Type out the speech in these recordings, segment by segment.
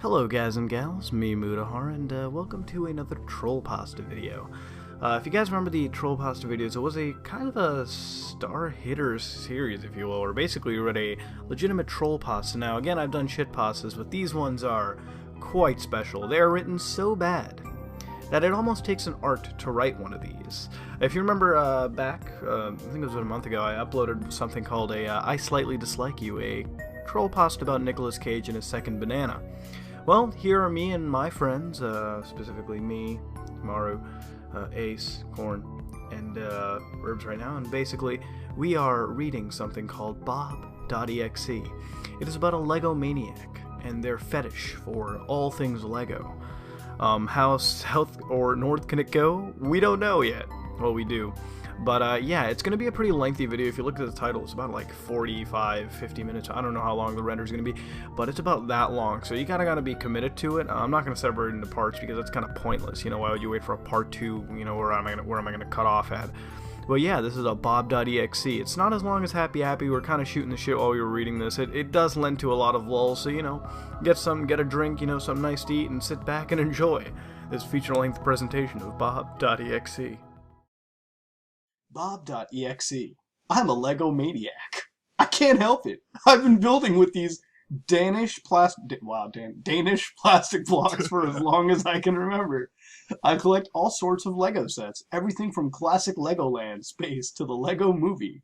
Hello guys and gals, me Mudahar, and welcome to another Trollpasta video. If you guys remember the Trollpasta videos, it was a kind of a star hitter series, if you will, or basically we read a legitimate Trollpasta. Now again, I've done shit pastas, but these ones are quite special. They are written so bad that it almost takes an art to write one of these. If you remember back, I think it was about a month ago, I uploaded something called I Slightly Dislike You, a Trollpasta about Nicolas Cage and his second banana. Well, here are me and my friends, specifically me, Maru, Ace, Corn, and Herbs right now, and basically we are reading something called BOB.exe. It is about a Lego maniac and their fetish for all things Lego. How south or north can it go? We don't know yet. Well, we do. But yeah, it's going to be a pretty lengthy video. If you look at the title, it's about like 45, 50 minutes. I don't know how long the render is going to be, but it's about that long. So you kind of got to be committed to it. I'm not going to separate it into parts because that's kind of pointless. You know, why would you wait for a part 2? You know, where am I going to cut off at? Well, yeah, this is a BOB.exe. It's not as long as Happy Happy. We're kind of shooting the shit while we were reading this. It does lend to a lot of lulls, so, you know, get a drink, you know, something nice to eat, and sit back and enjoy this feature-length presentation of BOB.exe. BOB.exe. I'm a Lego maniac. I can't help it. I've been building with these Danish plastic blocks for as long as I can remember. I collect all sorts of Lego sets, everything from classic Legoland space to the Lego movie.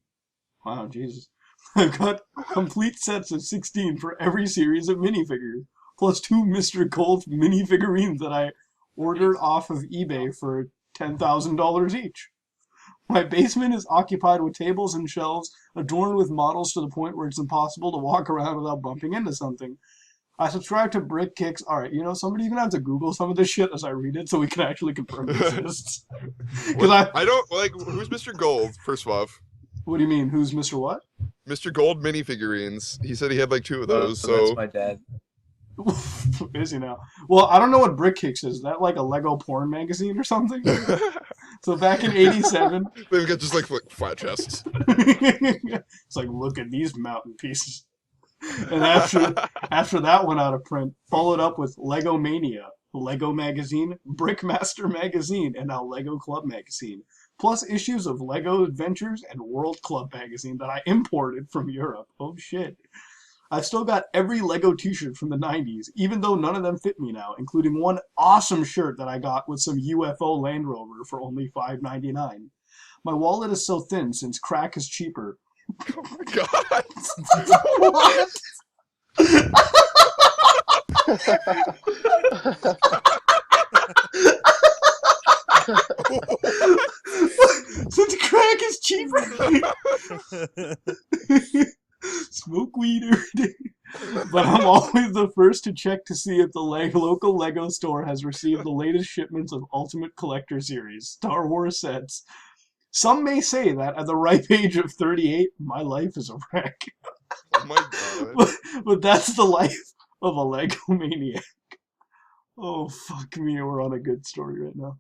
Wow, Jesus. I've got complete sets of 16 for every series of minifigures, plus 2 Mr. Gold minifigurines that I ordered off of eBay for $10,000 each. My basement is occupied with tables and shelves adorned with models to the point where it's impossible to walk around without bumping into something. I subscribe to BOB.exe. Alright, you know, somebody even have to Google some of this shit as I read it so we can actually confirm it exists. I don't, like, who's Mr. Gold, first off? What do you mean, who's Mr. what? Mr. Gold minifigurines. He said he had like 2 of those, so that's my dad. Is he now? Well, I don't know what BOB.exe is. Is that like a Lego porn magazine or something? So back in '87, they've got just like flat chests. It's like, look at these mountain pieces. And after that went out of print, followed up with Lego Mania, Lego Magazine, Brickmaster Magazine, and now Lego Club Magazine, plus issues of Lego Adventures and World Club Magazine that I imported from Europe. Oh shit. I've still got every Lego t-shirt from the 90s, even though none of them fit me now, including one awesome shirt that I got with some UFO Land Rover for only $5.99. My wallet is so thin since crack is cheaper. Oh my god! What? Since crack is cheaper. Smoke weed every day. But I'm always the first to check to see if the local Lego store has received the latest shipments of Ultimate Collector Series Star Wars sets. Some may say that at the ripe age of 38, my life is a wreck. Oh my god. But that's the life of a Lego maniac. Oh, fuck me, we're on a good story right now.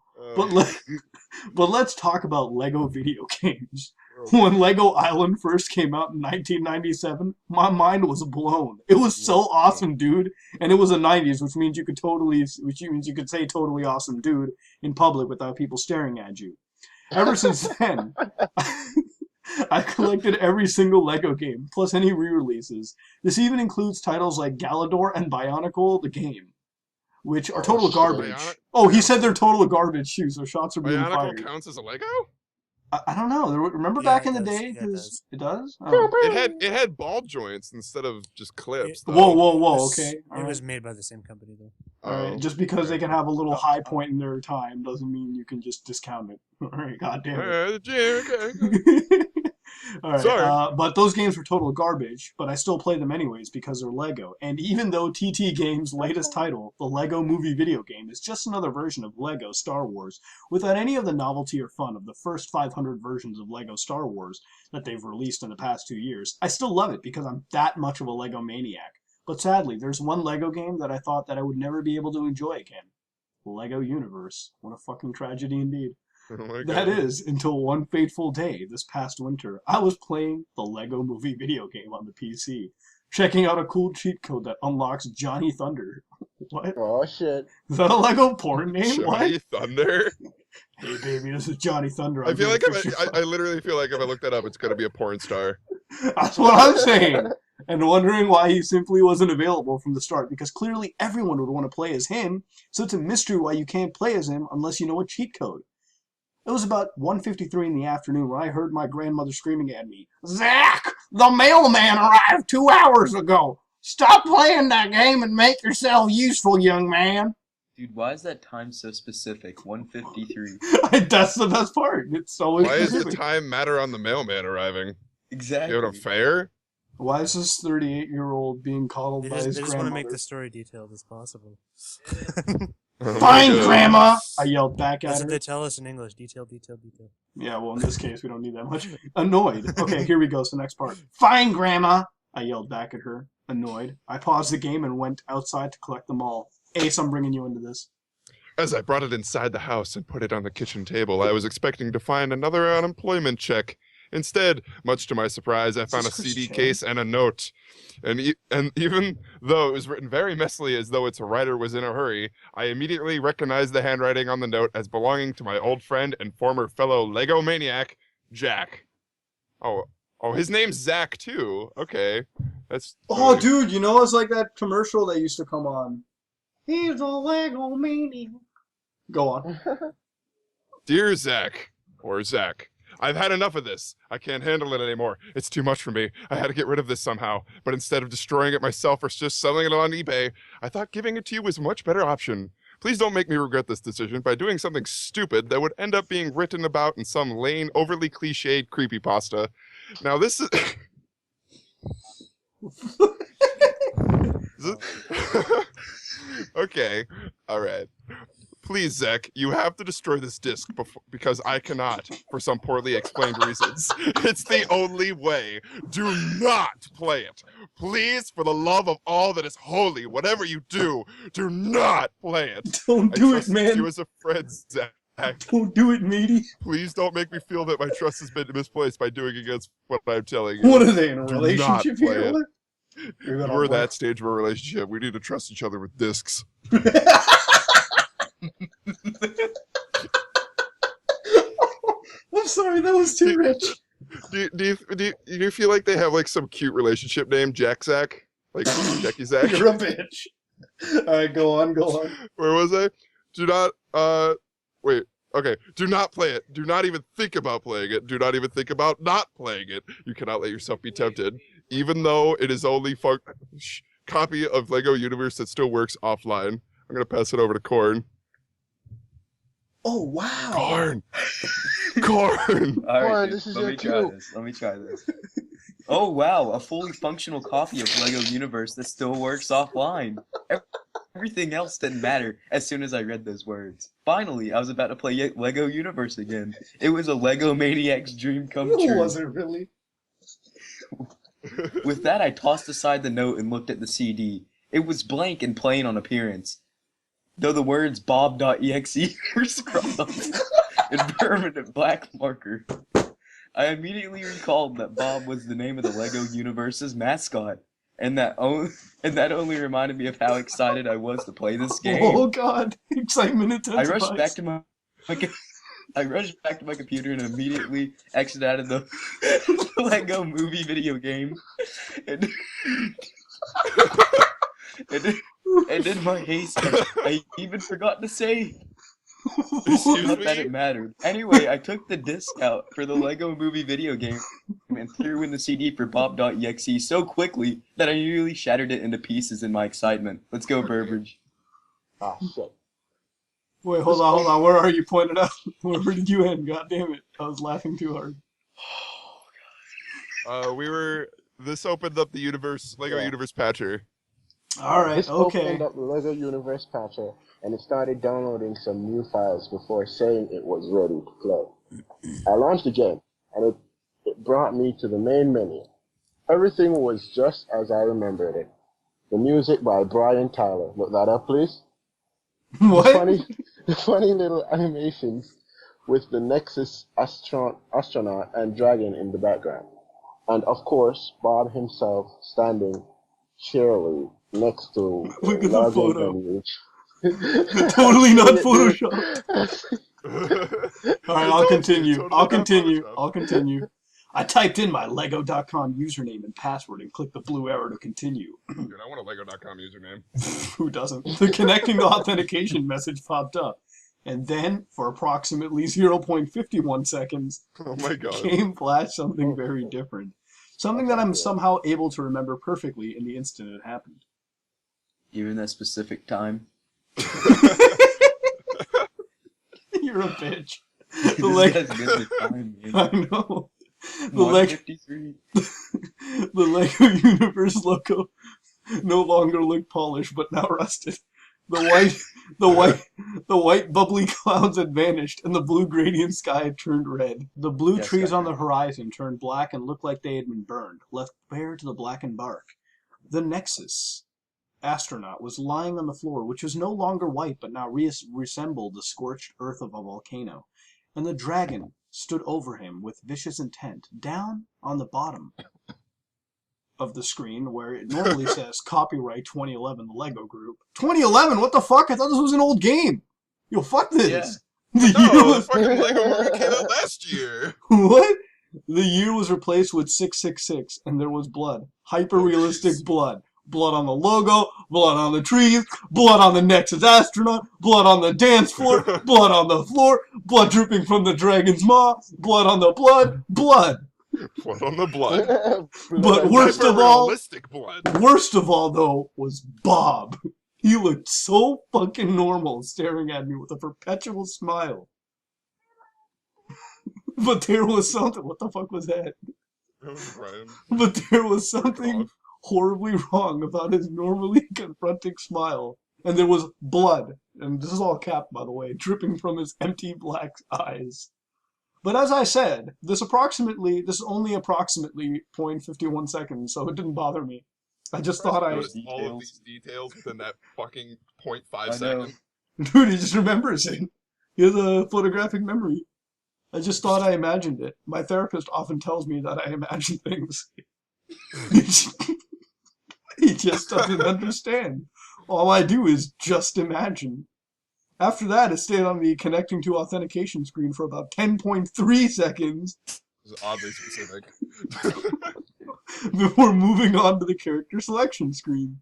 But let's talk about Lego video games. When Lego Island first came out in 1997, my mind was blown. It was so awesome, dude. And it was the 90s, which means you could say totally awesome, dude, in public without people staring at you. Ever since then, I collected every single Lego game, plus any re-releases. This even includes titles like Galador and Bionicle the game, which are total garbage. Oh, he said they're total garbage too, so shots are being fired. Bionicle counts as a Lego? I don't know. Remember back in the day? Yeah, it does? Oh. It had ball joints instead of just clips. Whoa, okay. It was made by the same company, though. Alright, just because they can have a little high point in their time doesn't mean you can just discount it. Alright, goddamn it. Okay. Alright, sorry. but those games were total garbage, but I still play them anyways because they're Lego. And even though TT Games' latest title, the Lego Movie video game, is just another version of Lego Star Wars, without any of the novelty or fun of the first 500 versions of Lego Star Wars that they've released in the past 2 years, I still love it because I'm that much of a Lego maniac. But sadly, there's one Lego game that I thought that I would never be able to enjoy again. Lego Universe. What a fucking tragedy indeed. Oh that is, until one fateful day this past winter, I was playing the Lego Movie video game on the PC, checking out a cool cheat code that unlocks Johnny Thunder. What? Oh shit. Is that a Lego porn name? Johnny What? Thunder. Hey baby, this is Johnny Thunder. I I'm feel here like to fix your I literally feel like if I look that up, it's gonna be a porn star. That's what I'm saying. And wondering why he simply wasn't available from the start, because clearly everyone would want to play as him, so it's a mystery why you can't play as him unless you know a cheat code. It was about 1:53 in the afternoon when I heard my grandmother screaming at me, "Zach, the mailman arrived 2 hours ago! Stop playing that game and make yourself useful, young man!" Dude, why is that time so specific? 1:53. That's the best part. It's always Why does the specific. time matter on the mailman arriving? Exactly. You have an affair? Why is this 38-year-old being coddled They by just, his they just want to grandmother? make the story detailed as possible. Oh my Fine, God. Grandma! I yelled back at That's her. what they tell us in English. Detail, detail, detail. Yeah, well, in this case, we don't need that much. Annoyed. Okay, here we go. It's the next part. Fine, Grandma! I yelled back at her, annoyed. I paused the game and went outside to collect them all. Ace, I'm bringing you into this. As I brought it inside the house and put it on the kitchen table, I was expecting to find another unemployment check. Instead, much to my surprise, I found a this Chris CD Chan? case and a note. And even though it was written very messily as though its writer was in a hurry, I immediately recognized the handwriting on the note as belonging to my old friend and former fellow Lego maniac, Jack. Oh, his name's Zach too. Okay, that's. Oh, dude, you know it's like that commercial that used to come on. He's a Lego maniac. Go on. Dear Zach, or Zach, I've had enough of this. I can't handle it anymore. It's too much for me. I had to get rid of this somehow. But instead of destroying it myself or just selling it on eBay, I thought giving it to you was a much better option. Please don't make me regret this decision by doing something stupid that would end up being written about in some lame, overly cliched creepypasta. Now this is... Okay, all right. Please, Zach, you have to destroy this disc because I cannot, for some poorly explained reasons. It's the only way. Do not play it. Please, for the love of all that is holy, whatever you do not play it. Don't I do it, trust man. you as a friend, Zach. Don't do it, matey. Please don't make me feel that my trust has been misplaced by doing against what I'm telling you. What are they, in a Do relationship not play here? it. What? You're gonna We're work. that stage of a relationship. We need to trust each other with discs. I'm sorry, that was too rich. Do you feel like they have like some cute relationship name, Jack Zach? Like Jackie Zach? You're a bitch. Alright, go on. Where was I? Do not wait. Okay. Do not play it. Do not even think about playing it. Do not even think about not playing it. You cannot let yourself be tempted. Even though it is only copy of Lego Universe that still works offline. I'm gonna pass it over to Corn. Oh, wow. Corn! Corn! All right, Boy, dude, this is let your me try cue. this. Let me try this. Oh wow, a fully functional copy of Lego Universe that still works offline. Everything else didn't matter as soon as I read those words. Finally, I was about to play Lego Universe again. It was a Lego maniac's dream come true. Was it really? With that, I tossed aside the note and looked at the CD. It was blank and plain on appearance, though the words BOB.exe were scrawled in permanent black marker. I immediately recalled that Bob was the name of the Lego Universe's mascot, and that only reminded me of how excited I was to play this game. Oh god, excitement intensifies. I rushed back to my computer and immediately exited out of the Lego movie video game. And in my haste, I even forgot to save. Not that it mattered. Anyway, I took the disc out for the Lego movie video game and threw in the CD for BOB.exe so quickly that I nearly shattered it into pieces in my excitement. Let's go, Burbage. Ah, shit. Wait, hold on. Where are you pointed out? Where did you end? God damn it. I was laughing too hard. This opened up the Lego Universe patcher. Alright, This okay. opened up the Lego Universe patcher, and it started downloading some new files before saying it was ready to play. I launched the game, and it brought me to the main menu. Everything was just as I remembered it. The music by Brian Tyler. Look that up, please. What? The funny little animations with the Nexus astronaut and dragon in the background. And of course, Bob himself standing cheerily next to Look at the login photo. menu. Totally not There- Photoshop. All right, I'll continue. Totally I'll not continue. Photoshop. I'll continue. I typed in my Lego.com username and password and clicked the blue arrow to continue. Dude, I want a Lego.com username. Who doesn't? The connecting to authentication message popped up. And then, for approximately 0.51 seconds, Oh my god. game flashed something very different. Something that I'm somehow able to remember perfectly in the instant it happened. Even that specific time. You're a bitch. This The Lego, guy's good with time, man. I know. The Lego, 153. the Lego Universe logo no longer looked polished, but now rusted. The white bubbly clouds had vanished, and the blue gradient sky had turned red. The blue Yes, trees Sky on the Red. horizon turned black and looked like they had been burned, left bare to the blackened bark. The Nexus astronaut was lying on the floor, which was no longer white, but now resembled the scorched earth of a volcano. And the dragon stood over him with vicious intent. Down on the bottom of the screen, where it normally says copyright 2011, the Lego Group. 2011? What the fuck? I thought this was an old game. Yo, fuck this. Yeah. The No, year the was fucking Lego movie came out last year. what? The year was replaced with 666, and there was blood. Hyper-realistic jeez. blood. Blood on the logo, blood on the trees, blood on the Nexus astronaut, blood on the dance floor, blood on the floor, blood dripping from the dragon's maw, blood on the blood, blood. Blood on the blood. But worst of all, Hyper-realistic blood. worst of all though, was Bob. He looked so fucking normal staring at me with a perpetual smile. But there was something, what the fuck was that? That was Brian. But there was something God. horribly wrong about his normally confronting smile. And there was blood, and this is all capped by the way, dripping from his empty black eyes. But as I said, this is only approximately 0.51 seconds, so it didn't bother me. I just thought I... Notice all of these details within that fucking 0.5 I know. second. Dude, he just remembers it. He has a photographic memory. I just thought I imagined it. My therapist often tells me that I imagine things. He just doesn't understand. All I do is just imagine. After that, it stayed on the connecting to authentication screen for about 10.3 seconds This is oddly specific. before moving on to the character selection screen.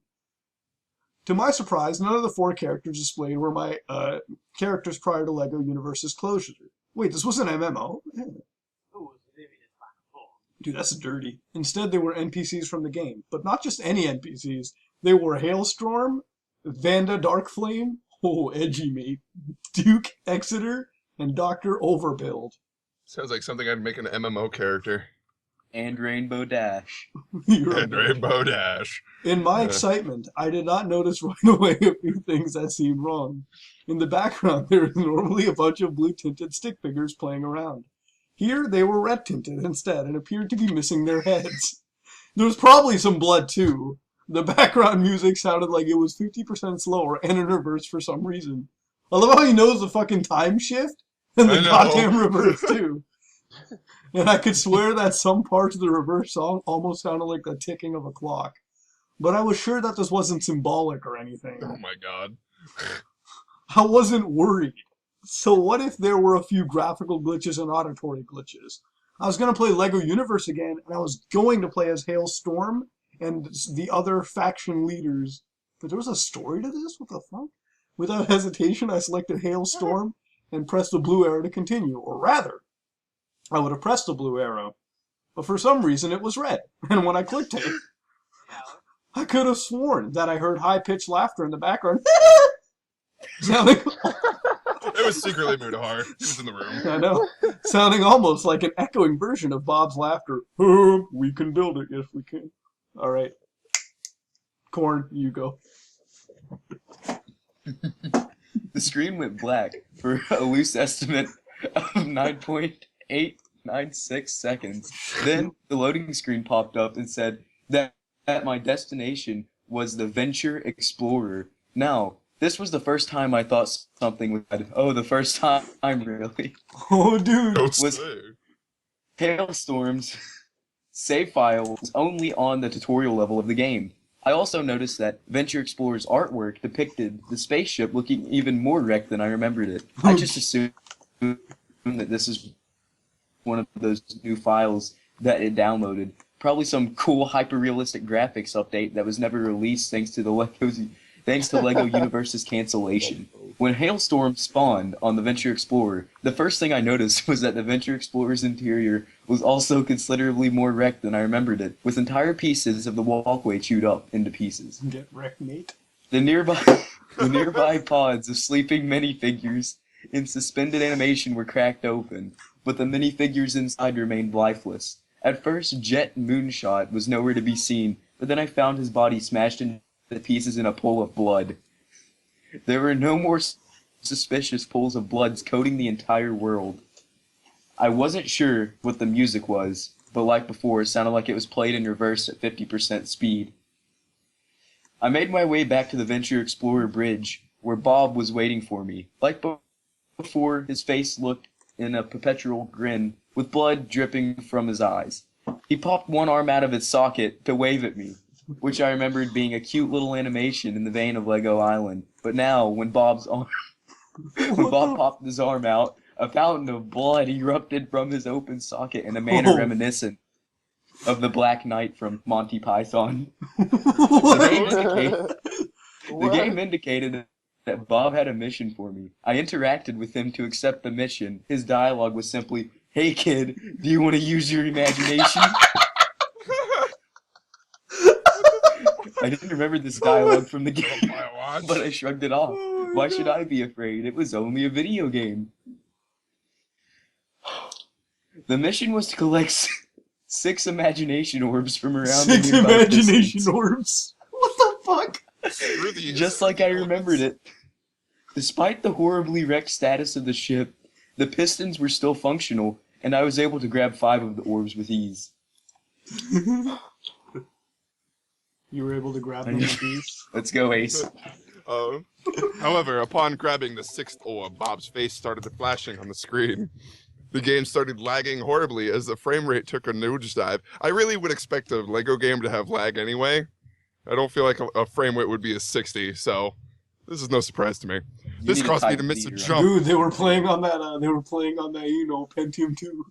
To my surprise, none of the 4 characters displayed were my characters prior to LEGO Universe's closure. Wait, this was an MMO? Yeah. Dude, that's dirty. Instead, they were NPCs from the game. But not just any NPCs. They were Hailstorm, Vanda Darkflame, oh, edgy mate, Duke Exeter, and Dr. Overbuild. Sounds like something I'd make an MMO character. And Rainbow Dash. You're a And bitch. Rainbow Dash. In my Yeah. excitement, I did not notice right away a few things that seemed wrong. In the background, there is normally a bunch of blue-tinted stick figures playing around. Here, they were red-tinted instead and appeared to be missing their heads. There was probably some blood, too. The background music sounded like it was 50% slower and in reverse for some reason. I love how he knows the fucking time shift and the I know. goddamn reverse, too. And I could swear that some parts of the reverse song almost sounded like the ticking of a clock. But I was sure that this wasn't symbolic or anything. Oh my god. I wasn't worried. So what if there were a few graphical glitches and auditory glitches? I was going to play LEGO Universe again, and I was going to play as Hailstorm and the other faction leaders. But there was a story to this? What the fuck? Without hesitation, I selected Hailstorm and pressed the blue arrow to continue. Or rather, I would have pressed the blue arrow. But for some reason, it was red. And when I clicked it, I could have sworn that I heard high-pitched laughter in the background. Sounding, It was secretly Mudahar. He was in the room. I know, sounding almost like an echoing version of Bob's laughter. We can build it, yes we can. All right. Corn, you go. The screen went black for a loose estimate of 9.896 seconds. Then the loading screen popped up and said that my destination was the Venture Explorer. Now, this was the first time I thought something was the first time, really. Oh, dude. Don't Was- say. Hailstorm's save file was only on the tutorial level of the game. I also noticed that Venture Explorer's artwork depicted the spaceship looking even more wrecked than I remembered it. I just assumed that this is one of those new files that it downloaded. Probably some cool hyper-realistic graphics update that was never released thanks to Lego Universe's cancellation. When Hailstorm spawned on the Venture Explorer, the first thing I noticed was that the Venture Explorer's interior was also considerably more wrecked than I remembered it, with entire pieces of the walkway chewed up into pieces. Get wrecked, mate. The nearby pods of sleeping minifigures in suspended animation were cracked open, but the minifigures inside remained lifeless. At first, Jet Moonshot was nowhere to be seen, but then I found his body smashed into pieces in a pool of blood. There were no more suspicious pools of blood coating the entire world. I wasn't sure what the music was, but like before, it sounded like it was played in reverse at 50% speed. I made my way back to the Venture Explorer bridge, where Bob was waiting for me. Like before, his face looked in a perpetual grin, with blood dripping from his eyes. He popped one arm out of its socket to wave at me, which I remembered being a cute little animation in the vein of Lego Island. But now, when Bob popped his arm out, a fountain of blood erupted from his open socket in a manner reminiscent of the Black Knight from Monty Python. The game indicated that Bob had a mission for me. I interacted with him to accept the mission. His dialogue was simply, "Hey kid, do you want to use your imagination?" I didn't remember this dialogue from the game, but I shrugged it off. Why should I be afraid? It was only a video game. The mission was to collect 6 imagination orbs from around the nearby imagination pistons. orbs. What the fuck? Just like I remembered it. Despite the horribly wrecked status of the ship, the pistons were still functional, and I was able to grab 5 of the orbs with ease. You were able to grab them with ease? Let's go, Ace. However, upon grabbing the 6th orb, Bob's face started flashing on the screen. The game started lagging horribly as the frame rate took a nosedive. I really would expect a Lego game to have lag anyway. I don't feel like a frame rate would be a 60, so this is no surprise to me. This caused me to miss a jump. Dude, they were playing on that, Pentium 2.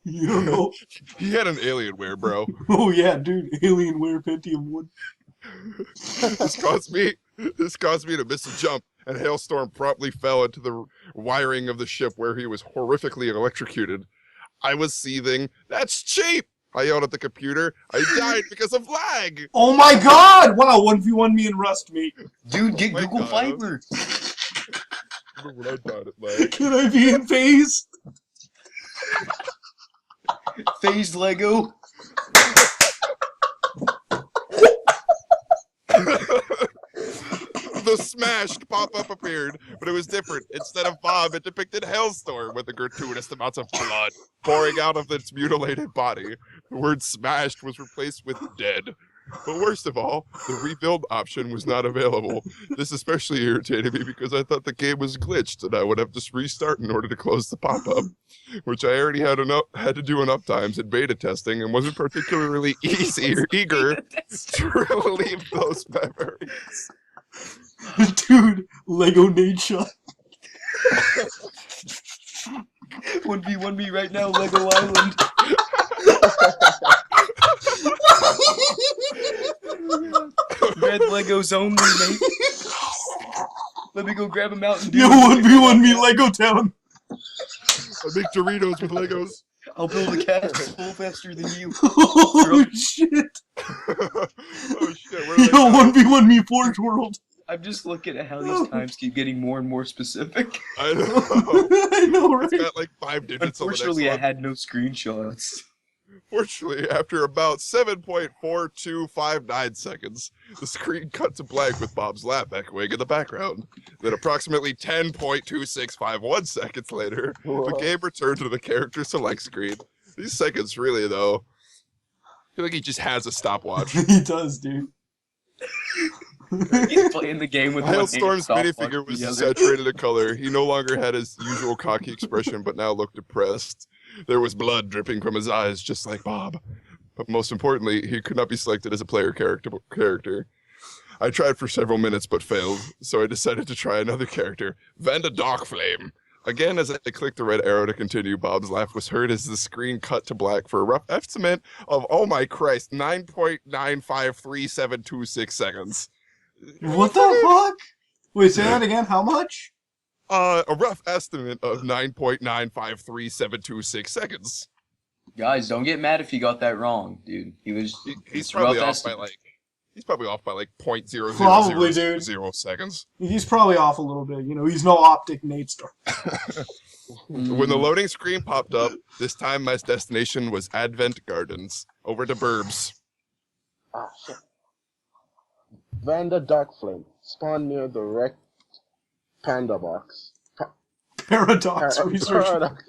You don't know? He had an Alienware, bro. Oh yeah, dude, Alienware Pentium 1. This caused me to miss a jump, and Hailstorm promptly fell into the wiring of the ship where he was horrifically electrocuted. I was seething. That's cheap! I yelled at the computer. I died because of lag! Oh my god! Wow, 1v1 me and Rust, mate. Dude, get Google Fiber! When I died at lag. Can I be in phase? Phased Lego! The smashed pop-up appeared, but it was different. Instead of Bob, it depicted Hailstorm with the gratuitous amounts of blood pouring out of its mutilated body. The word smashed was replaced with dead. But worst of all, the rebuild option was not available. This especially irritated me because I thought the game was glitched and I would have to restart in order to close the pop-up, which I already had to do enough times in beta testing and wasn't particularly easy or eager to relieve those memories. Dude, Lego Nade shot. 1v1 me right now, Lego Island. Red Legos only, mate. Let me go grab a Mountain Dew. Yo, 1v1 me Lego Town. I make Doritos with Legos. I'll build a castle faster than you. Oh shit. Oh shit, where Yo, 1v1 me Forge World. I'm just looking at how these times keep getting more and more specific. I know. I know, right? It's got like 5 digits on the next Unfortunately, I one. had no screenshots. Fortunately, after about 7.4259 seconds, the screen cut to blank with Bob's laugh echoing in the background. Then approximately 10.2651 seconds later, the game returned to the character select screen. These seconds really, though, I feel like he just has a stopwatch. He does, dude. He's playing the game with Hailstorm's minifigure minifigure was saturated in color. He no longer had his usual cocky expression, but now looked depressed. There was blood dripping from his eyes, just like Bob. but most importantly, he could not be selected as a player character. I tried for several minutes but failed, so I decided to try another character, Vanda Darkflame. Again, as I clicked the red arrow to continue, Bob's laugh was heard as the screen cut to black for a rough estimate of, oh my Christ, 9.953726 seconds. What the fuck? Wait, say that again. How much? A rough estimate of 9.9533726 seconds. Guys, don't get mad if you got that wrong, dude. He's it's probably rough off estimate. by like He's probably off by like Probably, dude. 0.000 seconds. He's probably off a little bit. You know, he's no optic Nate Star. When the loading screen popped up, this time my destination was Advent Gardens, over to Burbs. Ah, shit. Vanda Darkflame spawned near the wrecked Panda box. Paradox research. Paradox.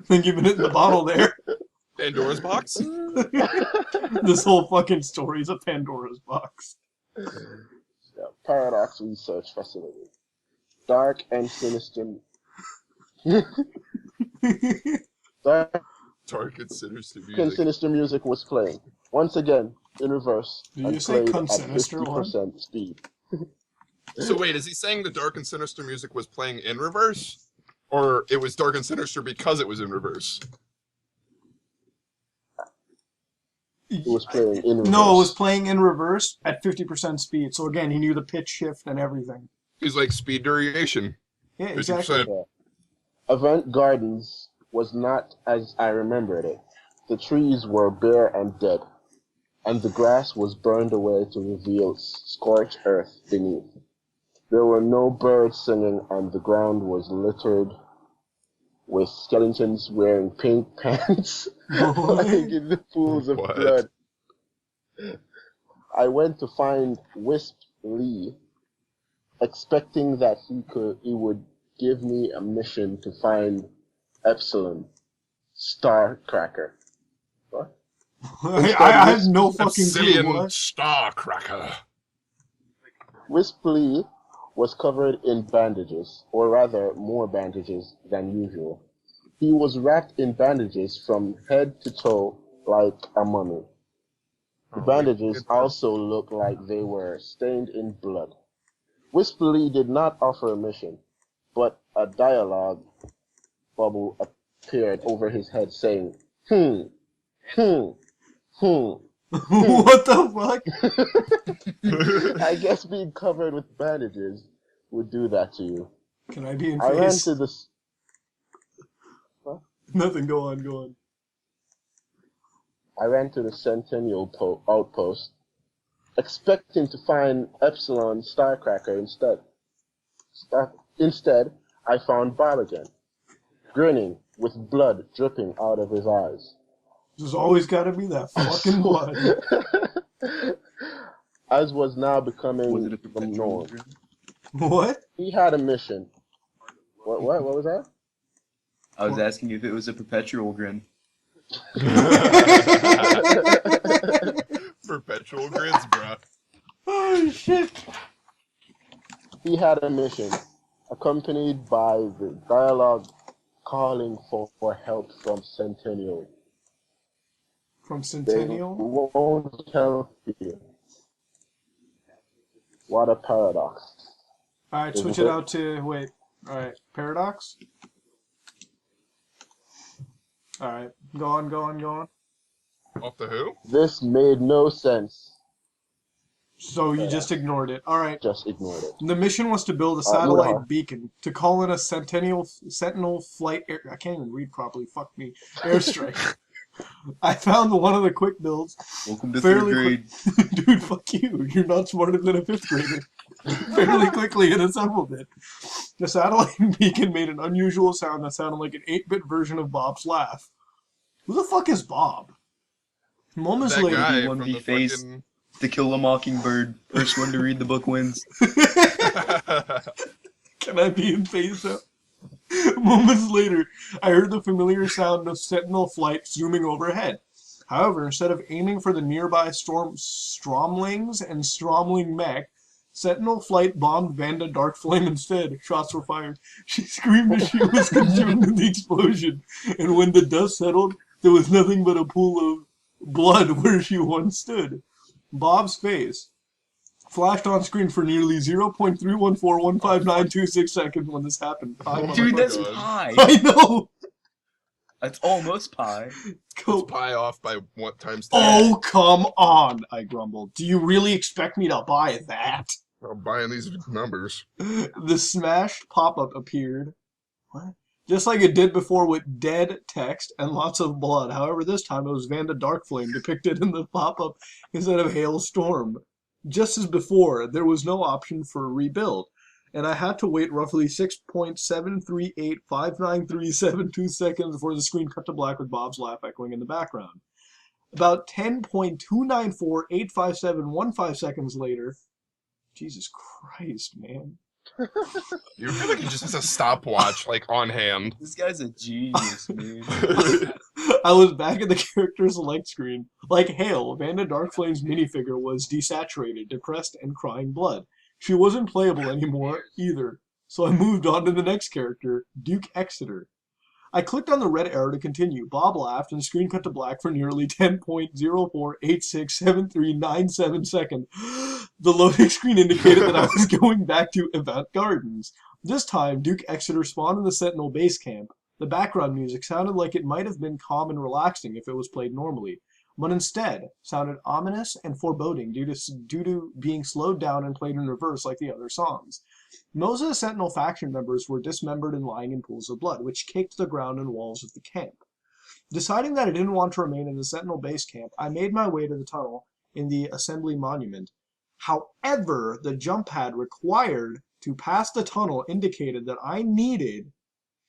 Think you've been hitting the bottle there. Pandora's box? This whole fucking story is a Pandora's box. Yeah, Paradox Research Facility. Dark and sinister. Dark Dark and sinister and music. sinister music was playing. Once again, in reverse. Did and you say played at sinister one? 50% speed. So wait, is he saying the dark and sinister music was playing in reverse? Or it was dark and sinister because it was in reverse? It was playing in reverse. No, it was playing in reverse at 50% speed. So again, he knew the pitch shift and everything. He's like speed variation. Yeah, exactly. 50%. Yeah. Event Gardens was not as I remembered it. The trees were bare and dead, and the grass was burned away to reveal scorched earth beneath. There were no birds singing, and the ground was littered with skeletons wearing pink pants lying in the pools of What? blood. I went to find Wisp Lee, expecting that he would give me a mission to find Epsilon Starcracker. What? I have no fucking clue. Epsilon What? Starcracker. Wisp Lee was covered in bandages, or rather more bandages than usual. He was wrapped in bandages from head to toe like a mummy. The bandages also looked like they were stained in blood. Wisp Lee did not offer a mission, but a dialogue bubble appeared over his head saying, What the fuck? I guess being covered with bandages would do that to you. Can I be in I ran face? to the... Nothing, go on. I ran to the Centennial outpost, expecting to find Epsilon Starcracker instead. Instead, I found Bob again, grinning with blood dripping out of his eyes. There's always gotta be that fucking blood. As was now becoming Was it a the perpetual norm. grin? What? He had a mission. What was that? I was asking if it was a perpetual grin. Perpetual grins, bruh. Oh shit. He had a mission, accompanied by the dialogue calling for help from Centennial. From They Centennial? won't help you. What a paradox. Alright, switch it out to, wait. Alright, Paradox? Alright, go on. Off the who? This made no sense. So you just ignored it. Alright. Just ignored it. The mission was to build a satellite beacon to call in a Sentinel flight air... I can't even read properly, fuck me. Airstrike. I found one of the quick builds. Welcome to Fairly third grade. Dude, fuck you. You're not smarter than a 5th grader. Fairly quickly and assembled it. The satellite beacon made an unusual sound that sounded like an 8-bit version of Bob's laugh. Who the fuck is Bob? Moments That later... guy One from be the face. fucking... To Kill a Mockingbird. First one to read the book wins. Can I be in phase up? Moments later, I heard the familiar sound of Sentinel flight zooming overhead. However, instead of aiming for the nearby Stromlings and Stromling mech, Sentinel flight bombed Vanda Darkflame instead. Shots were fired. She screamed as she was consumed in the explosion, and when the dust settled, there was nothing but a pool of blood where she once stood. Bob's face flashed on screen for nearly 0.3141596 seconds when this happened. Dude, that's God. pi. I know! That's almost pi. Let's pi off by what times 10? Oh, come on, I grumbled. Do you really expect me to buy that? I'm buying these numbers. The smashed pop-up appeared. What? Just like it did before with dead text and lots of blood. However, this time it was Vanda Darkflame depicted in the pop-up instead of Hailstorm. Just as before, there was no option for rebuild, and I had to wait roughly 6.7385937 seconds before the screen cut to black with Bob's laugh echoing in the background. About 10.2948571 seconds later, Jesus Christ, man. You feel like he just has a stopwatch, like, on hand. This guy's a genius, man. I was back at the character select screen. Like Hale, Vanda Darkflame's minifigure was desaturated, depressed, and crying blood. She wasn't playable anymore, either. So I moved on to the next character, Duke Exeter. I clicked on the red arrow to continue. Bob laughed, and the screen cut to black for nearly 10.04867397 seconds. The loading screen indicated that I was going back to Avant Gardens. This time, Duke Exeter spawned in the Sentinel base camp. The background music sounded like it might have been calm and relaxing if it was played normally, but instead sounded ominous and foreboding due to being slowed down and played in reverse like the other songs. Most of the Sentinel faction members were dismembered and lying in pools of blood, which caked the ground and walls of the camp. Deciding that I didn't want to remain in the Sentinel base camp, I made my way to the tunnel in the Assembly Monument. However, the jump pad required to pass the tunnel indicated that I needed...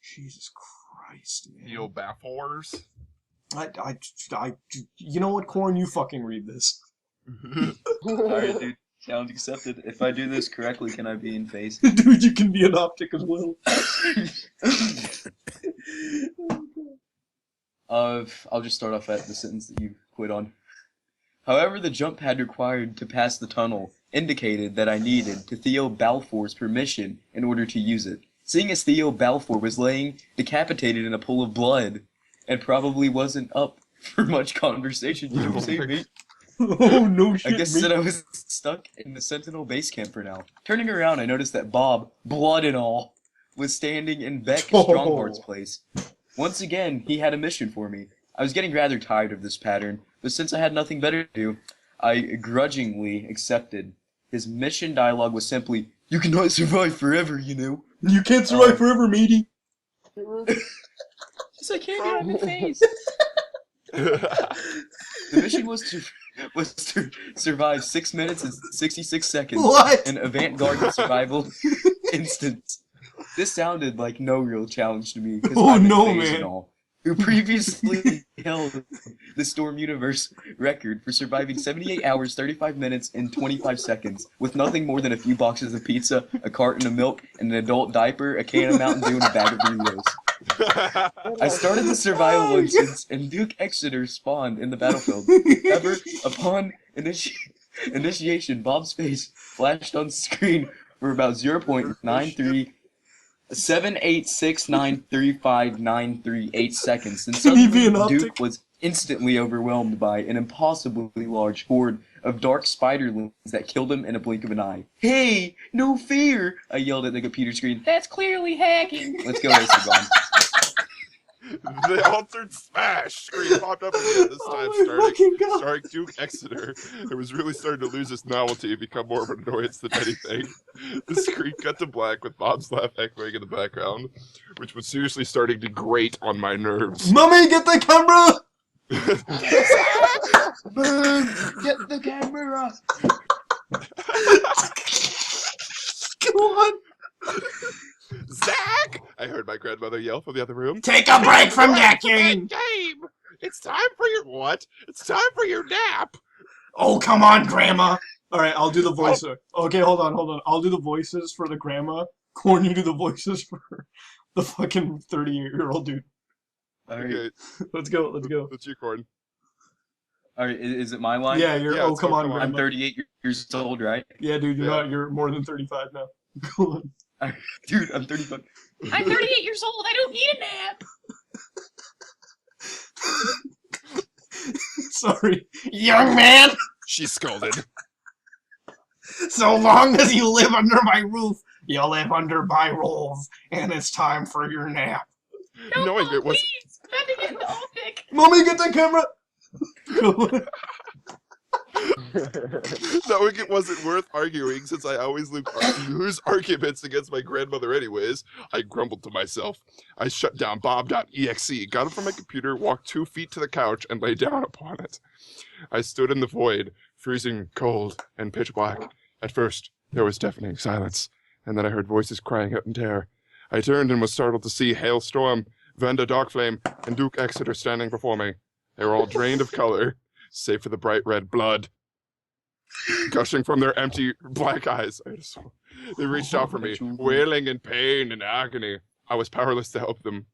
Jesus Christ, man. Yo, bafflers. You know what, Corn? You fucking read this. Alright, dude. Challenge accepted. If I do this correctly, can I be in phase? Dude, you can be an optic as well. I'll just start off at the sentence that you quit on. However, the jump pad required to pass the tunnel indicated that I needed to Theo Balfour's permission in order to use it. Seeing as Theo Balfour was laying decapitated in a pool of blood and probably wasn't up for much conversation, you know what I'm saying, mate? Oh, no shit, I guess mate. that I was stuck in the Sentinel base camp for now. Turning around, I noticed that Bob, blood and all, was standing in Beck Strongheart's place. Once again, he had a mission for me. I was getting rather tired of this pattern, but since I had nothing better to do, I grudgingly accepted. His mission dialogue was simply, "You cannot survive forever, you know." You can't survive forever, matey. Yes, I can't get out of my face. The mission was to survive 6 minutes and 66 seconds. What? An avant-garde survival instance. This sounded like no real challenge to me. 'Cause Oh, I'm in no, phase man. and all, who previously held the Storm Universe record for surviving 78 hours, 35 minutes, and 25 seconds with nothing more than a few boxes of pizza, a carton of milk, and an adult diaper, a can of Mountain Dew, and a bag of Doritos. I started the survival instance, and Duke Exeter spawned in the battlefield. However, upon initiation, Bob's face flashed on screen for about 0.93786935938 seconds, and suddenly Duke was instantly overwhelmed by an impossibly large horde of dark spiderlings that killed him in a blink of an eye. "Hey, no fear!" I yelled at the computer screen. "That's clearly hacking!" Let's go, Esteban. The altered smash screen popped up again, this time starring Duke Exeter. It was really starting to lose its novelty and become more of an annoyance than anything. The screen cut to black with Bob's laugh echoing in the background, which was seriously starting to grate on my nerves. Mummy, get the camera! Get the camera! Come on! Zach! I heard my grandmother yell from the other room. Take a break from yakking! Game! It's time for your what? It's time for your nap! Oh, come on, Grandma! Alright, I'll do the voice. Okay, hold on. I'll do the voices for the grandma. Corn, you do the voices for the fucking 38-year-old dude. Alright, Okay, Let's go. that's you, Corn. alright, is it my line? Yeah, you're. Yeah, Oh, let's come go, on, come on. I'm Grandma. 38 years old, right? Yeah, dude, you're Yeah. not. You're more than 35 now. Go on. Dude, I'm 35. I'm 38 years old. I don't need a nap. Sorry. Young man, She scolded. so long as you live under my roof, you'll live under my rules, and it's time for your nap. Knowing it was Mommy, get the camera! knowing it wasn't worth arguing, since I always lose arguments against my grandmother anyways, I grumbled to myself. I shut down BOB.exe, got it from my computer, walked 2 feet to the couch, and lay down upon it. I stood in the void, freezing cold and pitch black. At first, there was deafening silence, and then I heard voices crying out in terror. I turned and was startled to see Hailstorm, Venda Darkflame, and Duke Exeter standing before me. They were all drained of color, save for the bright red blood gushing from their empty black eyes. They reached out for me, wailing in pain and agony. I was powerless to help them.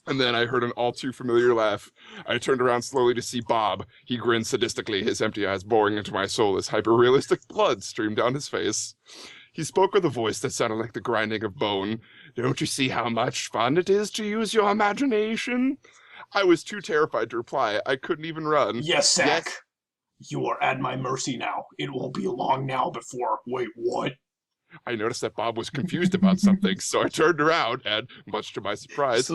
And then I heard an all too familiar laugh. I turned around slowly to see Bob. He grinned sadistically, his empty eyes boring into my soul as hyper-realistic blood streamed down his face. He spoke with a voice that sounded like the grinding of bone. Don't you see how much fun it is to use your imagination? I was too terrified to reply. I couldn't even run. Yes, Zach. You are at my mercy now. It won't be long now before... Wait, what? I noticed that Bob was confused about something, so I turned around and, much to my surprise,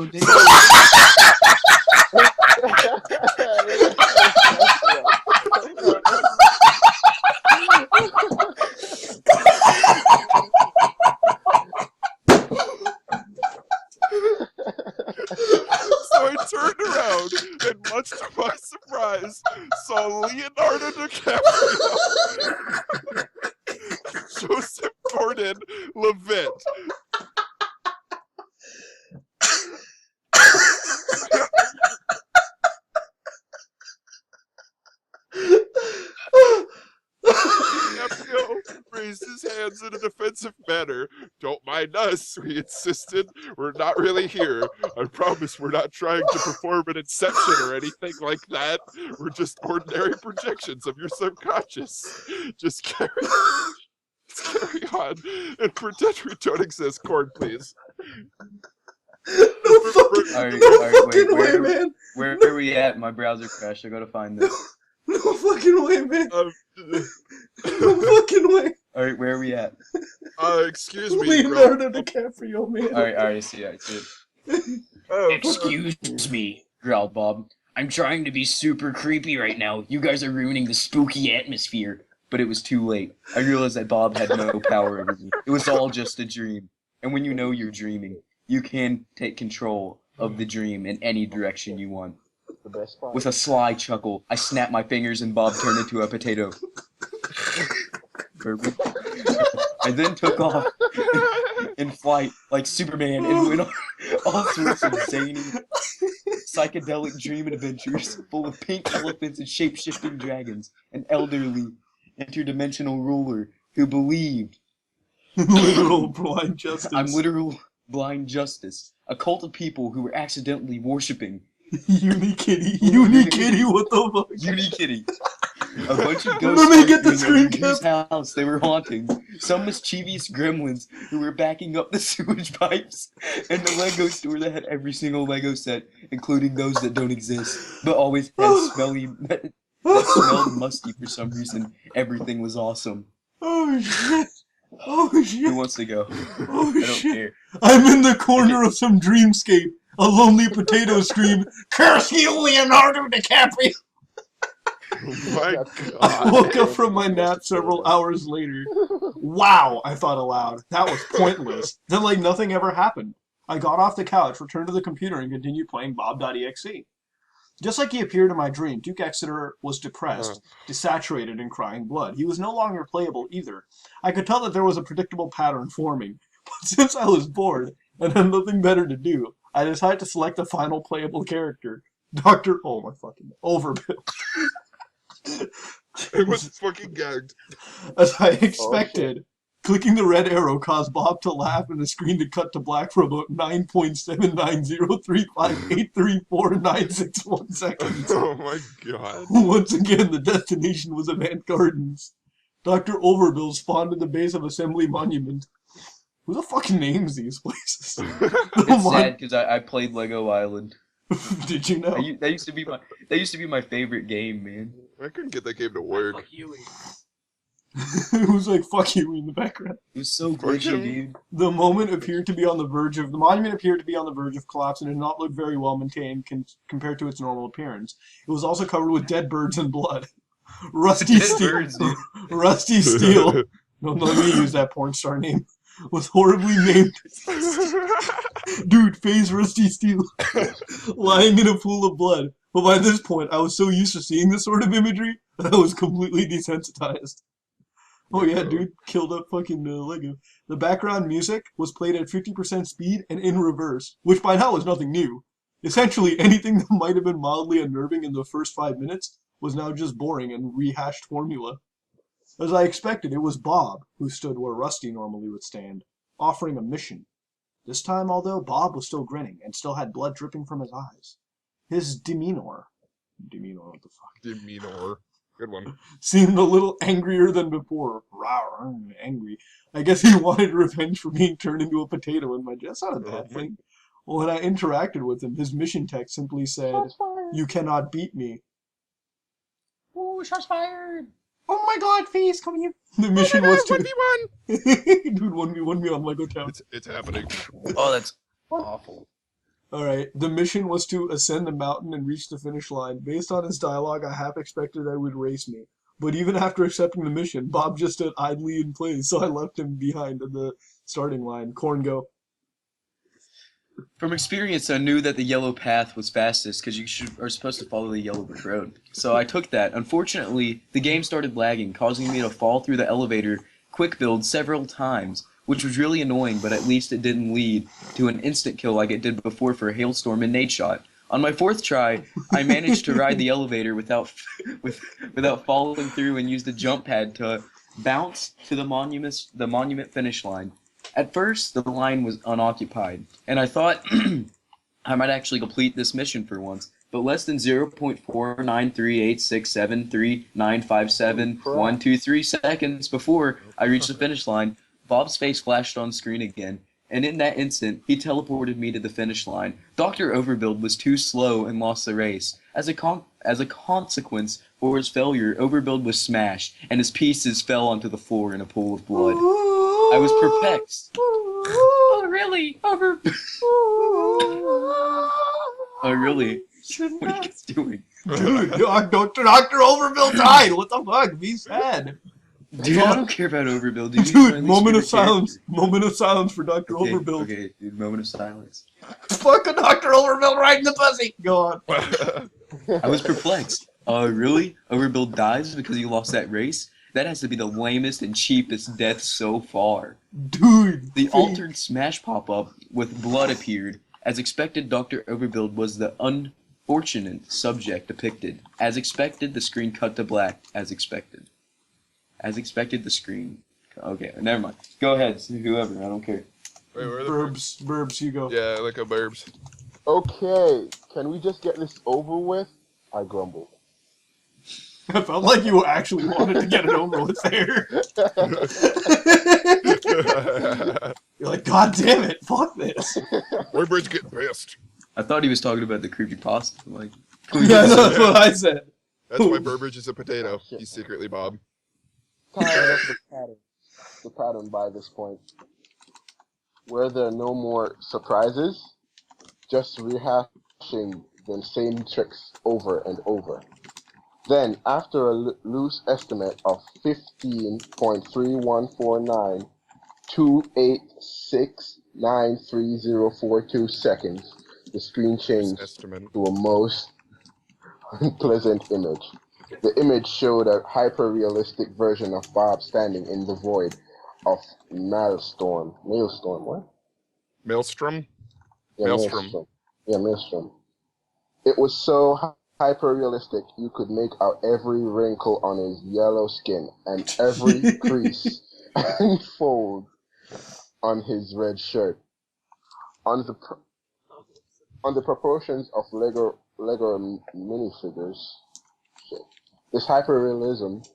So I turned around and, much to my surprise, saw Leonardo DiCaprio, Joseph Gordon-Levitt, DiCaprio raised his hands in a defensive manner. Don't mind us, he insisted. We're not really here. I promise we're not trying to perform an inception or anything like that. We're just ordinary projections of your subconscious. Just carry on and pretend we don't exist. Cord, please. No fucking, Alright, fucking way, wait, man. where are we at? My browser crashed. I gotta find this. No fucking way, man. Um, No fucking way. Alright, where are we at? Excuse me, Leonardo DiCaprio, man. Alright, I see it. Excuse me, Growled Bob. I'm trying to be super creepy right now. You guys are ruining the spooky atmosphere. But it was too late. I realized that Bob had no power over me. It was all just a dream. And when you know you're dreaming, you can take control of the dream in any direction you want. The best part. With a sly chuckle, I snapped my fingers and Bob turned into a potato. Perfect. I then took off in flight like Superman and went on all sorts of zany, psychedelic dream adventures full of pink elephants and shape-shifting dragons, an elderly, interdimensional ruler who believed Literal blind justice. I'm literal blind justice, a cult of people who were accidentally worshipping Unikitty, what the fuck? Unikitty. A bunch of ghosts Let me get the lurking screen over whose house they were haunting. Some mischievous gremlins who were backing up the sewage pipes, and the Lego store that had every single Lego set, including those that don't exist, but always had that smelled musty for some reason. Everything was awesome. Oh shit. Oh Who shit. wants to go? Oh I don't shit. care. I'm in the corner of some dreamscape. A lonely potato scream. Curse you, Leonardo DiCaprio! Oh my I god. woke up from my nap several hours later. Wow, I thought aloud. That was pointless. Then like nothing ever happened. I got off the couch, returned to the computer, and continued playing BOB.exe. Just like he appeared in my dream, Duke Exeter was depressed, desaturated, and crying blood. He was no longer playable either. I could tell that there was a predictable pattern forming. But since I was bored and had nothing better to do, I decided to select the final playable character, Oh my fucking Overbill. It was fucking gagged. As I expected, clicking the red arrow caused Bob to laugh and the screen to cut to black for about 9.79035834961 seconds. Oh my god. Once again, the destination was Avant Gardens. Dr. Overbill spawned at the base of Assembly Monument. Who the fuck names these places? It's sad because I played Lego Island. Did you know? That used to be my favorite game, man. I couldn't get that game to work. It was like, fuck you in the background. It was so glitchy, dude. The monument appeared to be on the verge of collapse and did not look very well maintained compared to its normal appearance. It was also covered with dead birds and blood. Rusty Steel. Rusty Steel. Don't let me use that porn star name. Was horribly maimed. Dude, face Rusty Steel. Lying in a pool of blood. But by this point, I was so used to seeing this sort of imagery that I was completely desensitized. Oh yeah, dude, killed up fucking Lego. The background music was played at 50% speed and in reverse, which by now was nothing new. Essentially, anything that might have been mildly unnerving in the first 5 minutes was now just boring and rehashed formula. As I expected, it was Bob who stood where Rusty normally would stand, offering a mission. This time, although, Bob was still grinning and still had blood dripping from his eyes. His demeanor, what the fuck? Demeanor. Good one. Seemed a little angrier than before. Rawr, angry. I guess he wanted revenge for being turned into a potato in my chest. That's not a bad thing. When I interacted with him, his mission text simply said, "You cannot beat me." Ooh, shots fired! Oh my god, Face, come here. The mission was to... 1v1! Dude, 1v1 me on Lego Town. It's happening. Oh, that's awful. Alright, the mission was to ascend the mountain and reach the finish line. Based on his dialogue, I half expected that he would race me. But even after accepting the mission, Bob just stood idly in place, so I left him behind at the starting line. Corn, go. From experience, I knew that the yellow path was fastest because are supposed to follow the yellow brick road. So I took that. Unfortunately, the game started lagging, causing me to fall through the elevator quick build several times, which was really annoying, but at least it didn't lead to an instant kill like it did before for Hailstorm and Nate Shot. On my 4th try, I managed to ride the elevator without falling through and used the jump pad to bounce to the monument finish line. At first, the line was unoccupied, and I thought I might actually complete this mission for once, but less than 0.4938673957123 seconds before I reached the finish line, Bob's face flashed on screen again, and in that instant, he teleported me to the finish line. Dr. Overbuild was too slow and lost the race. As a consequence for his failure, Overbuild was smashed, and his pieces fell onto the floor in a pool of blood. I was perplexed. Oh, really? Oh, really? What are you guys doing? Dude, Dr. Overbill died. What the fuck? Be sad. Dude, I don't care about Overbuild. Dude, moment of silence. Moment of silence for Dr. Overbuild. Okay, dude, moment of silence. Fuck a Dr. Overbuild right in the pussy. Go on. I was perplexed. Oh, really? Overbuild dies because he lost that race? That has to be the lamest and cheapest death so far. Dude. The altered smash pop-up with blood appeared. As expected, Dr. Overbuild was the unfortunate subject depicted. As expected, the screen cut to black. As expected. As expected, the screen... Okay, never mind. Go ahead, whoever, I don't care. Wait, where are the Burbs, you go. Yeah, like a burbs. Okay, can we just get this over with? I grumbled. I felt like you actually wanted to get it over with there. You're like, God damn it, fuck this. Warbirds getting pissed. I thought he was talking about the creepypasta. Like, Yeah, no, that's what I said. That's why Burbage is a potato. He's secretly Bob. Tired of the pattern by this point. Were there no more surprises? Just rehashing the same tricks over and over. Then, after a loose estimate of 15.3149286933042 seconds, the screen changed to a most unpleasant image. The image showed a hyper-realistic version of Bob standing in the void of Maelstrom. Maelstrom, what? Maelstrom? Yeah, Maelstrom. Yeah, Maelstrom. It was so hyper-realistic you could make out every wrinkle on his yellow skin and every crease and fold on his red shirt. On the proportions of Lego minifigures, this hyperrealism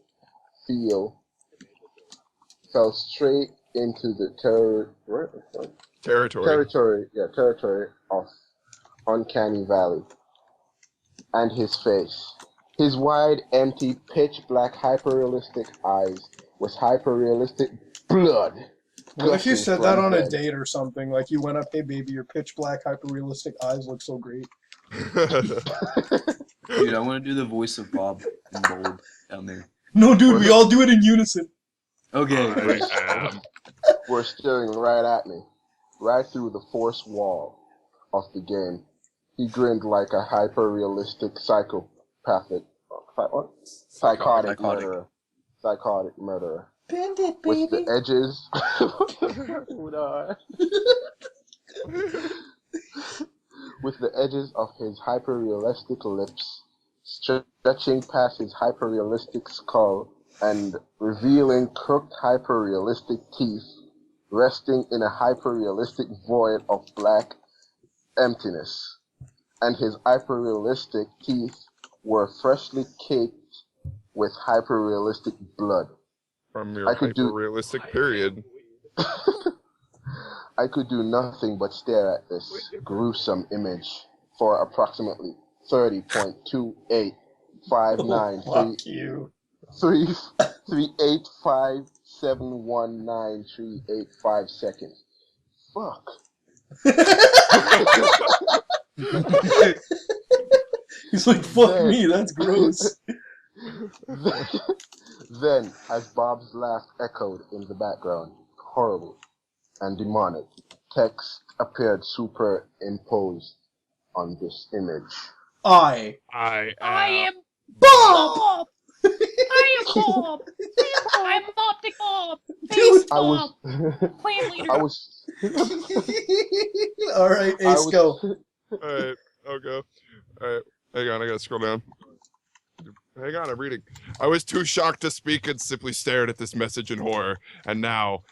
fell straight into the territory of uncanny valley. And his face. His wide, empty, pitch-black, hyper-realistic eyes with hyper-realistic blood. What if you gushing said that from on a them. date or something? Like you went up, hey baby, your pitch black, hyper realistic eyes look so great. Dude, I want to do the voice of Bob in bold down there. No, dude, we all do it in unison. Okay. Were staring right at me, right through the force wall of the game. He grinned like a hyper-realistic psychopathic, psychotic murderer. Psychotic murderer. Bend it, With the baby. edges... with the edges of his hyper-realistic lips stretching past his hyper-realistic skull and revealing crooked hyper-realistic teeth resting in a hyper-realistic void of black emptiness. And his hyper-realistic teeth were freshly caked with hyper-realistic blood. From your I could do- hyper-realistic period. I could do nothing but stare at this gruesome image for approximately 30.2859 Fuck you. 385719385 seconds. Fuck. He's like, fuck me, that's gross. Then, as Bob's laugh echoed in the background, horrible and demonic, text appeared superimposed on this image. I I I am Bob! Bob! I am Bob! I'm Optic Bob! Dude, Face I was... Bob! Clan leader! I was... Alright, I Ace, was- go. Alright, I'll go. Alright, hang on, I gotta scroll down. Hang on, I'm reading. I was too shocked to speak and simply stared at this message in horror. And now,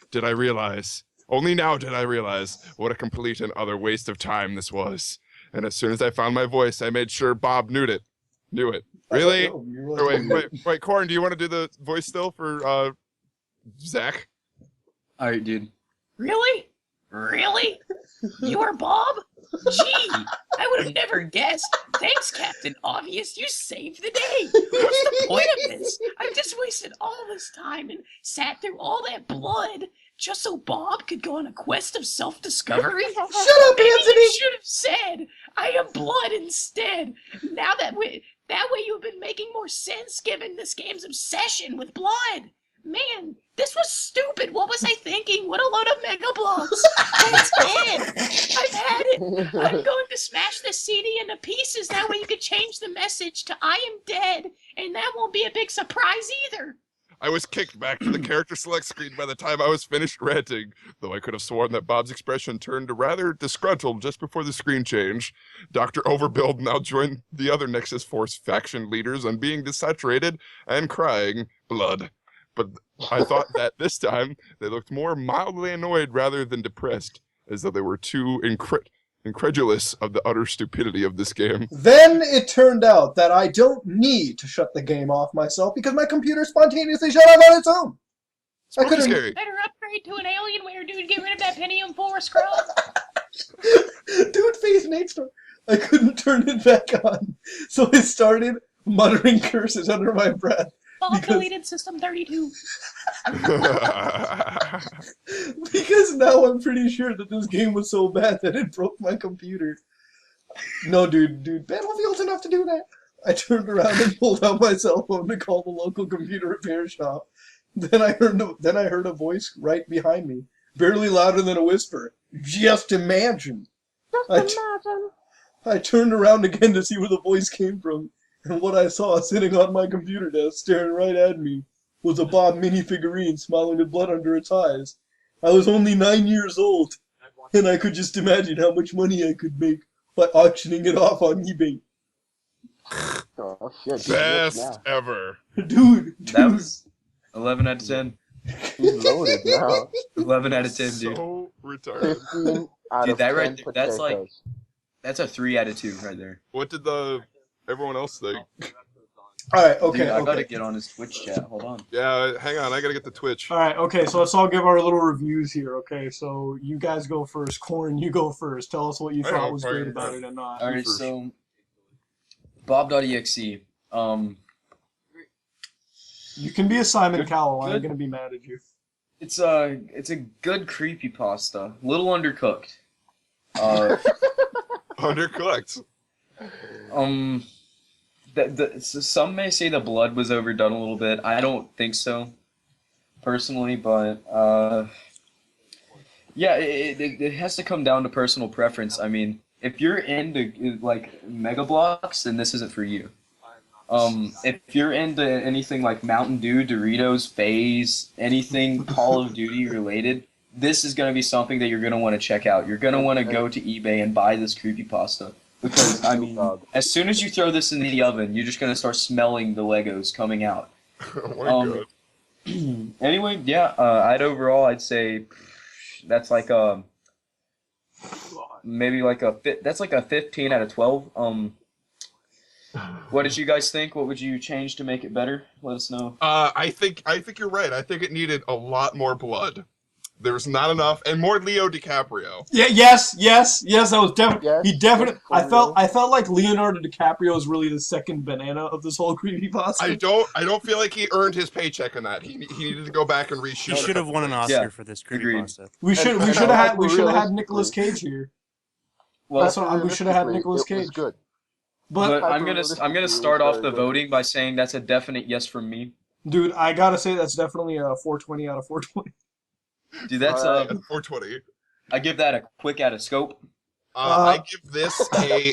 only now did I realize what a complete and utter waste of time this was. And as soon as I found my voice, I made sure Bob knew it. Really? Oh, you're Or like- wait, Corn, do you want to do the voice still for, Zach? Alright, dude. Really? Really? You are Bob? Gee, I would have never guessed. Thanks, Captain Obvious. You saved the day. What's the point of this? I've just wasted all this time and sat through all that blood just so Bob could go on a quest of self-discovery? Shut up, Maybe Anthony! you should have said, I am blood instead. Now that way you've been making more sense given this game's obsession with blood. Man, this was stupid. What was I thinking? What a load of mega blocks. That's it. I've had it. I'm going to smash this CD into pieces. That way you can change the message to I am dead. And that won't be a big surprise either. I was kicked back to the character select screen by the time I was finished ranting, though I could have sworn that Bob's expression turned rather disgruntled just before the screen change. Dr. Overbuild now joined the other Nexus Force faction leaders on being desaturated and crying blood. But I thought that this time they looked more mildly annoyed rather than depressed, as though they were too incredulous of the utter stupidity of this game. Then it turned out that I don't need to shut the game off myself because my computer spontaneously shut off on its own. I Spooky couldn't. scary. Better upgrade to an Alienware, dude. Get rid of that Pentium 4 scrub. Dude, face Nate Star. I couldn't turn it back on, so I started muttering curses under my breath. Bob Because- deleted System 32. Because now I'm pretty sure that this game was so bad that it broke my computer. No, dude, Battlefield's enough to do that. I turned around and pulled out my cell phone to call the local computer repair shop. Then I heard a voice right behind me, barely louder than a whisper. Just imagine. I turned around again to see where the voice came from, and what I saw sitting on my computer desk, staring right at me, was a Bob mini figurine smiling with blood under its eyes. I was only 9 years old, and I could just imagine how much money I could make by auctioning it off on eBay. Oh, shit. Best ever. Dude, That was 11 out of 10. He's loaded now. 11 out of 10, dude. So retarded. 15 out Dude, of that 10 right there, that's like- potatoes. That's a 3 out of 2 right there. What did everyone else think? All right, okay, Dude, I okay. gotta get on his Twitch chat. Hold on. Yeah, hang on. I gotta get the Twitch. All right, okay, so let's all give our little reviews here, okay? So you guys go first. Corn, you go first. Tell us what you thought was great about it and not. All right, first. so BOB.exe. You can be a Simon Good- Cowell. I ain't good. gonna be mad at you. It's a good creepypasta. Little undercooked. Uh, Undercooked. so some may say the blood was overdone a little bit. I don't think so, personally, but yeah, it has to come down to personal preference. I mean, if you're into like Mega Bloks, then this isn't for you. If you're into anything like Mountain Dew, Doritos, FaZe, anything Call of Duty related, this is going to be something that you're going to want to check out. You're going to want to go to eBay and buy this creepypasta. Because, I mean, as soon as you throw this in the oven, you're just going to start smelling the Legos coming out. Oh my god. Anyway, yeah, I'd say that's like maybe like that's like a 15 out of 12. What did you guys think? What would you change to make it better? Let us know. I think you're right. I think it needed a lot more blood. There was not enough, and more Leo DiCaprio. Yeah, yes. That was definitely. Yes, He definitely. yes, I felt like Leonardo DiCaprio is really the second banana of this whole creepypasta. I don't feel like he earned his paycheck in that. He needed to go back and reshoot. He should have won an Oscar Yeah, for this agreed. creepypasta. We should have had Nicolas Cage here. Well, That's what we should have had Nicolas It was Cage. good. But I'm gonna start off the voting by saying that's a definite yes from me. dude, I gotta say that's definitely a 420 out of 420. Dude, that's 420. I give that a quick out of scope. I give this a.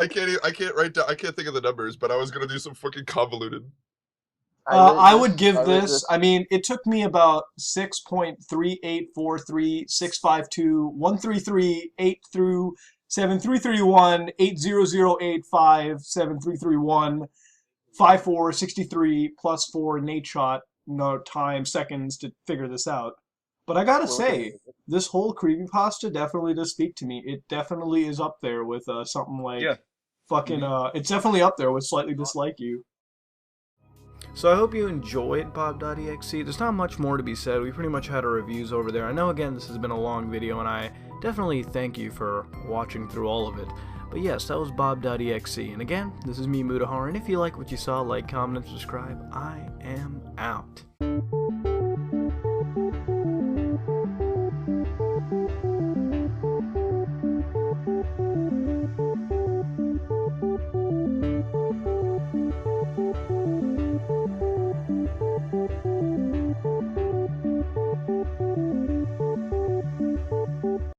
I can't think of the numbers, but I was gonna do some fucking convoluted. I would give this. I mean, it took me about 6.38436521338 through 7331 80085 7331 5463 plus 4 Nate shot time seconds to figure this out. But I gotta say, this whole creepypasta definitely does speak to me. It definitely is up there with something like fucking. It's definitely up there with Slightly Dislike You. So I hope you enjoyed BOB.exe. There's not much more to be said. We pretty much had our reviews over there. I know, again, this has been a long video, and I definitely thank you for watching through all of it. But yes, that was BOB.exe. And again, this is me, Mudahar, and if you like what you saw, like, comment, and subscribe. I am out.